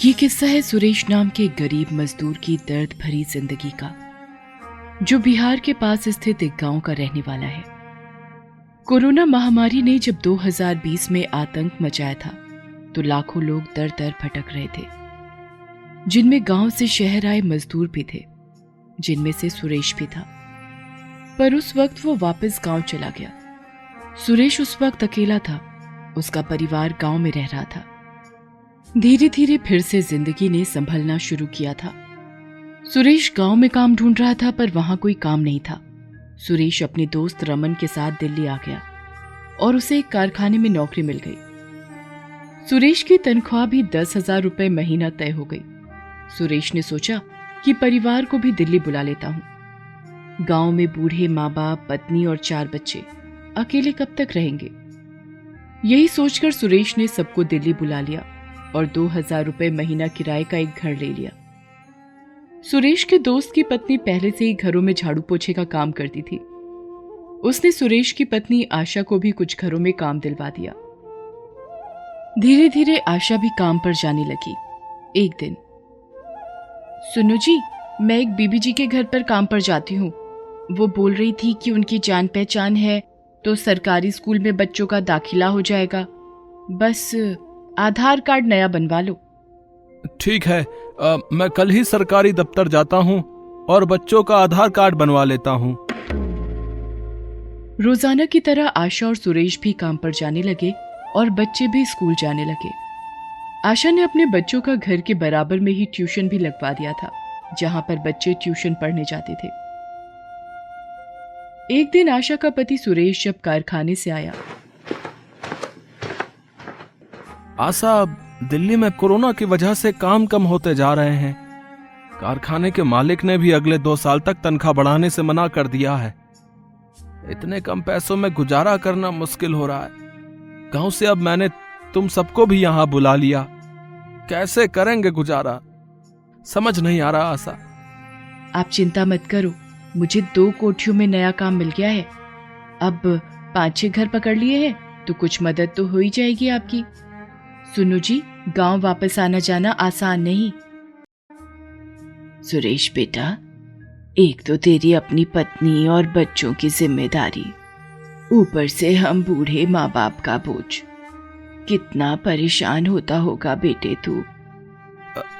ये किस्सा है सुरेश नाम के गरीब मजदूर की दर्द भरी जिंदगी का, जो बिहार के पास स्थित एक गांव का रहने वाला है। कोरोना महामारी ने जब 2020 में आतंक मचाया था तो लाखों लोग दर दर भटक रहे थे, जिनमें गांव से शहर आए मजदूर भी थे, जिनमें से सुरेश भी था। पर उस वक्त वो वापस गांव चला गया। सुरेश उस वक्त अकेला था, उसका परिवार गांव में रह रहा था। धीरे धीरे फिर से जिंदगी ने संभलना शुरू किया था। सुरेश गांव में काम ढूंढ रहा था, पर वहां कोई काम नहीं था। सुरेश अपने दोस्त रमन के साथ दिल्ली आ गया और उसे एक कारखाने में नौकरी मिल गई। सुरेश की तनख्वाह भी 10,000 रुपए महीना तय हो गई। सुरेश ने सोचा कि परिवार को भी दिल्ली बुला लेता हूं। गांव में बूढ़े माँ बाप, पत्नी और 4 बच्चे, अकेले कब तक रहेंगे। यही सोचकर सुरेश ने सबको दिल्ली बुला लिया और 2,000 रुपए महीना किराए का एक घर ले लिया। सुरेश के दोस्त की पत्नी पहले से ही घरों में झाड़ू पोछे का काम करती थी। उसने सुरेश की पत्नी आशा को भी कुछ घरों में काम दिलवा दिया। धीरे धीरे आशा भी काम पर जाने लगी। एक दिन, सुनो जी, मैं एक बीबी जी के घर पर काम पर जाती हूँ। वो बोल रही थी कि उनकी जान पहचान है तो सरकारी स्कूल में बच्चों का दाखिला हो जाएगा। बस आधार कार्ड नया बनवा लो। ठीक है, मैं कल ही सरकारी दफ्तर जाता हूँ और बच्चों का आधार कार्ड बनवा लेता हूँ। रोजाना की तरह आशा और सुरेश भी काम पर जाने लगे और बच्चे भी स्कूल जाने लगे। आशा ने अपने बच्चों का घर के बराबर में ही ट्यूशन भी लगवा दिया था, जहां पर बच्चे ट्यूशन पढ़ने जाते थे। एक दिन आशा का पति सुरेश जब कारखाने से आया। आशा, दिल्ली में कोरोना की वजह से काम कम होते जा रहे हैं। कारखाने के मालिक ने भी अगले 2 साल तक तनख्वाह बढ़ाने से मना कर दिया है। इतने कम पैसों में गुजारा करना मुश्किल हो रहा है। गांव से अब मैंने तुम सबको भी यहां बुला लिया। कैसे करेंगे गुजारा, समझ नहीं आ रहा आशा। आप चिंता मत करो, मुझे 2 कोठियों में नया काम मिल गया है। अब 5-6 घर पकड़ लिए हैं तो कुछ मदद तो हो ही जाएगी आपकी। सुनो जी, गांव वापस आना जाना आसान नहीं। सुरेश बेटा, एक तो तेरी अपनी पत्नी और बच्चों की जिम्मेदारी, ऊपर से हम बूढ़े माँ बाप का बोझ। कितना परेशान होता होगा बेटे तू।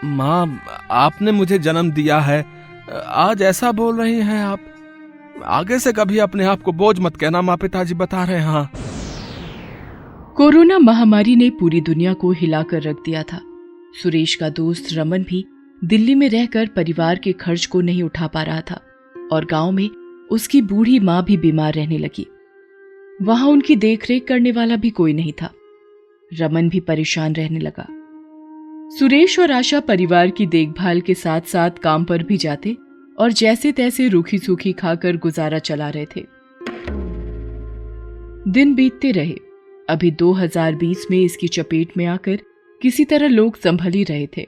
माँ, आपने मुझे जन्म दिया है, आज ऐसा बोल रही हैं आप। आगे से कभी अपने आप को बोझ मत कहना, माँ पिताजी बता रहे हैं। हाँ, कोरोना महामारी ने पूरी दुनिया को हिलाकर रख दिया था। सुरेश का दोस्त रमन भी दिल्ली में रहकर परिवार के खर्च को नहीं उठा पा रहा था और गांव में उसकी बूढ़ी माँ भी बीमार रहने लगी। वहां उनकी देखरेख करने वाला भी कोई नहीं था। रमन भी परेशान रहने लगा। सुरेश और आशा परिवार की देखभाल के साथ साथ काम पर भी जाते और जैसे तैसे रूखी सूखी खाकर गुजारा चला रहे थे। दिन बीतते रहे। अभी 2020 में इसकी चपेट में आकर किसी तरह लोग संभल ही रहे थे,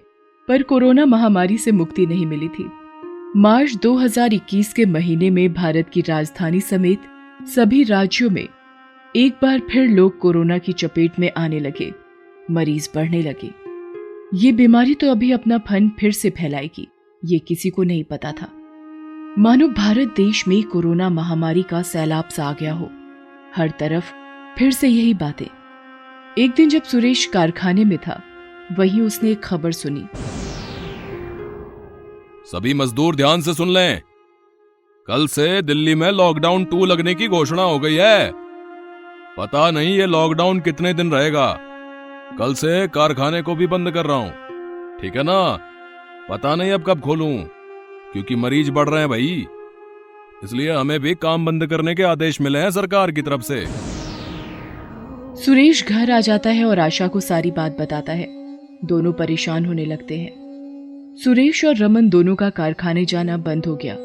पर कोरोना महामारी से मुक्ति नहीं मिली थी। मार्च 2021 के महीने में भारत की राजधानी समेत सभी राज्यों में एक बार फिर लोग कोरोना की चपेट में आने लगे। मरीज बढ़ने लगे। ये बीमारी तो अभी अपना फन फिर से फैलाएगी, ये किसी को नहीं पता था। मानो भारत देश में कोरोना महामारी का सैलाब सा आ गया हो। हर तरफ फिर से यही बातें। एक दिन जब सुरेश कारखाने में था, वहीं उसने एक खबर सुनी। सभी मजदूर ध्यान से सुन लें, कल से दिल्ली में लॉकडाउन 2 लगने की घोषणा हो गई है। पता नहीं ये लॉकडाउन कितने दिन रहेगा। कल से कारखाने को भी बंद कर रहा हूं, ठीक है ना। पता नहीं अब कब खोलूं, क्योंकि मरीज बढ़ रहे हैं भाई, इसलिए हमें भी काम बंद करने के आदेश मिले हैं सरकार की तरफ से। सुरेश घर आ जाता है और आशा को सारी बात बताता है। दोनों परेशान होने लगते हैं। सुरेश और रमन दोनों का कारखाने जाना बंद हो गया।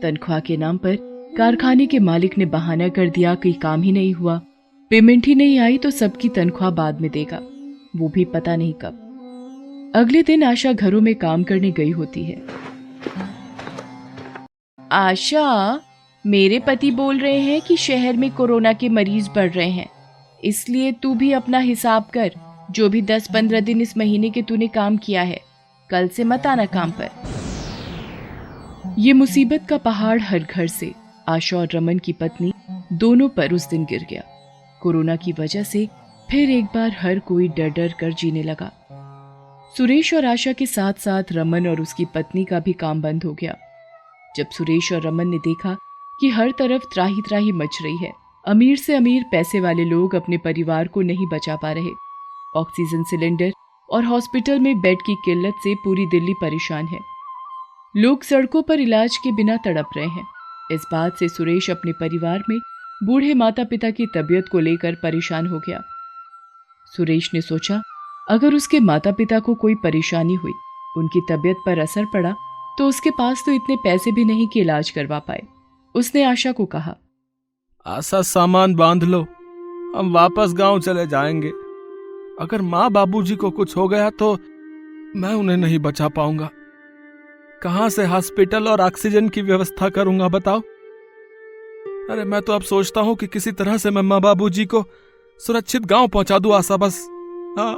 तनख्वाह के नाम पर कारखाने के मालिक ने बहाना कर दिया कि काम ही नहीं हुआ, पेमेंट ही नहीं आई तो सबकी तनख्वाह बाद में देगा, वो भी पता नहीं कब। अगले दिन आशा घरों में काम करने गई होती है। आशा, मेरे पति बोल रहे हैं कि शहर में कोरोना के मरीज बढ़ रहे हैं, इसलिए तू भी अपना हिसाब कर, जो भी 10-15 दिन इस महीने के तूने काम किया है, कल से मत आना काम पर। ये मुसीबत का पहाड़ हर घर से आशा और रमन की पत्नी दोनों पर उस दिन गिर गया। कोरोना की वजह से फिर एक बार हर कोई डर डर कर जीने लगा। सुरेश और आशा के साथ साथ रमन और उसकी पत्नी का भी काम बंद हो गया। जब सुरेश और रमन ने देखा कि हर तरफ त्राही त्राही मच रही है, अमीर से अमीर पैसे वाले लोग अपने परिवार को नहीं बचा पा रहे, ऑक्सीजन सिलेंडर और हॉस्पिटल में बेड की किल्लत से पूरी दिल्ली परेशान है, लोग सड़कों पर इलाज के बिना तड़प रहे हैं। इस बात से सुरेश अपने परिवार में बूढ़े माता पिता की तबीयत को लेकर परेशान हो गया। सुरेश ने सोचा, अगर उसके माता पिता को कोई परेशानी हुई, उनकी तबीयत पर असर पड़ा, तो उसके पास तो इतने पैसे भी नहीं कि इलाज करवा पाए। उसने आशा को कहा, आशा सामान बांध लो, हम वापस गांव चले जाएंगे। अगर माँ बाबूजी को कुछ हो गया तो मैं उन्हें नहीं बचा पाऊंगा। कहां से हॉस्पिटल और ऑक्सीजन की व्यवस्था करूंगा बताओ? अरे मैं तो अब सोचता हूं कि किसी तरह से मैं माँ बाबूजी को सुरक्षित गांव पहुंचा दूं आशा, बस। हाँ।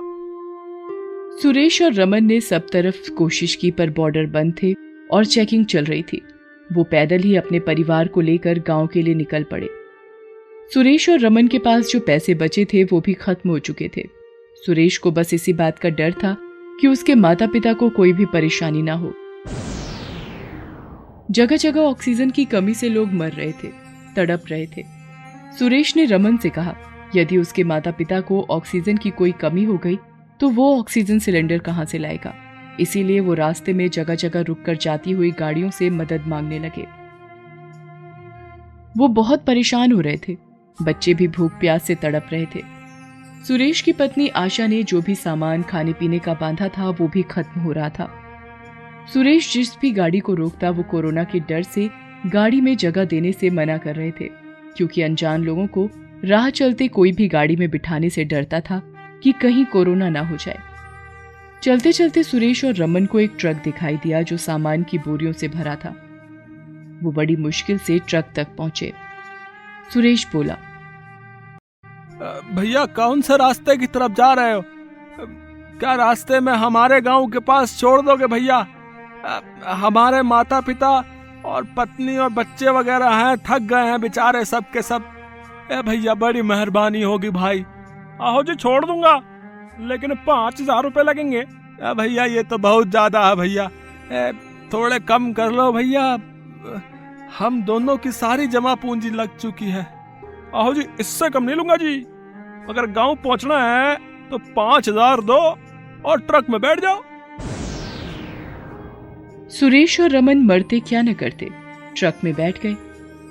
सुरेश और रमन ने सब तरफ कोशिश की, पर बॉर्डर बंद थे और चेकिंग चल रही थी। वो पैदल ही अपने परिवार को लेकर गांव के लिए निकल पड़े। सुरेश और रमन के पास जो पैसे बचे थे वो भी खत्म हो चुके थे। सुरेश को बस इसी बात का डर था कि उसके माता पिता को कोई भी परेशानी ना हो। जगह जगह ऑक्सीजन की कमी से लोग मर रहे थे, तड़प रहे थे। सुरेश ने रमन से कहा, यदि उसके माता पिता को ऑक्सीजन की कोई कमी हो गई तो वो ऑक्सीजन सिलेंडर कहां से लाएगा। इसीलिए वो रास्ते में जगह जगह रुककर जाती हुई गाड़ियों से मदद मांगने लगे। वो बहुत परेशान हो रहे थे, बच्चे भी भूख प्यास से तड़प रहे थे। सुरेश की पत्नी आशा ने जो भी सामान खाने पीने का बांधा था वो भी खत्म हो रहा था। सुरेश जिस भी गाड़ी को रोकता वो कोरोना के डर से गाड़ी में जगह देने से मना कर रहे थे, क्योंकि अनजान लोगों को राह चलते कोई भी गाड़ी में बिठाने से डरता था कि कहीं कोरोना ना हो जाए। चलते चलते सुरेश और रमन को एक ट्रक दिखाई दिया जो सामान की बोरियों से भरा था। वो बड़ी मुश्किल से ट्रक तक पहुंचे। सुरेश बोला, भैया कौन से रास्ते की तरफ जा रहे हो? क्या रास्ते में हमारे गांव के पास छोड़ दोगे भैया? हमारे माता पिता और पत्नी और बच्चे वगैरह हैं, थक गए हैं बेचारे सब के सब। भैया बड़ी मेहरबानी होगी भाई। आहो जी छोड़ दूंगा, लेकिन 5,000 रुपए लगेंगे। भैया ये तो बहुत ज्यादा है भैया, थोड़े कम कर लो भैया, हम दोनों की सारी जमा पूंजी लग चुकी है। आहो जी इससे कम नहीं लूंगा जी, अगर गांव पहुंचना है तो 5,000 दो और ट्रक में बैठ जाओ। सुरेश और रमन मरते क्या न करते, ट्रक में बैठ गए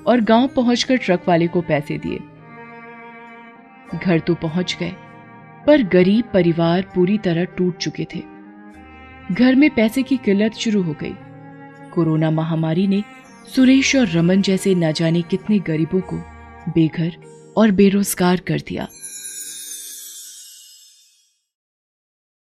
और गांव पहुंचकर ट्रक वाले को पैसे दिए। घर तो पहुंच गए, पर गरीब परिवार पूरी तरह टूट चुके थे। घर में पैसे की किल्लत शुरू हो गई। कोरोना महामारी ने सुरेश और रमन जैसे न जाने कितने गरीबों को बेघर और बेरोजगार कर दिया।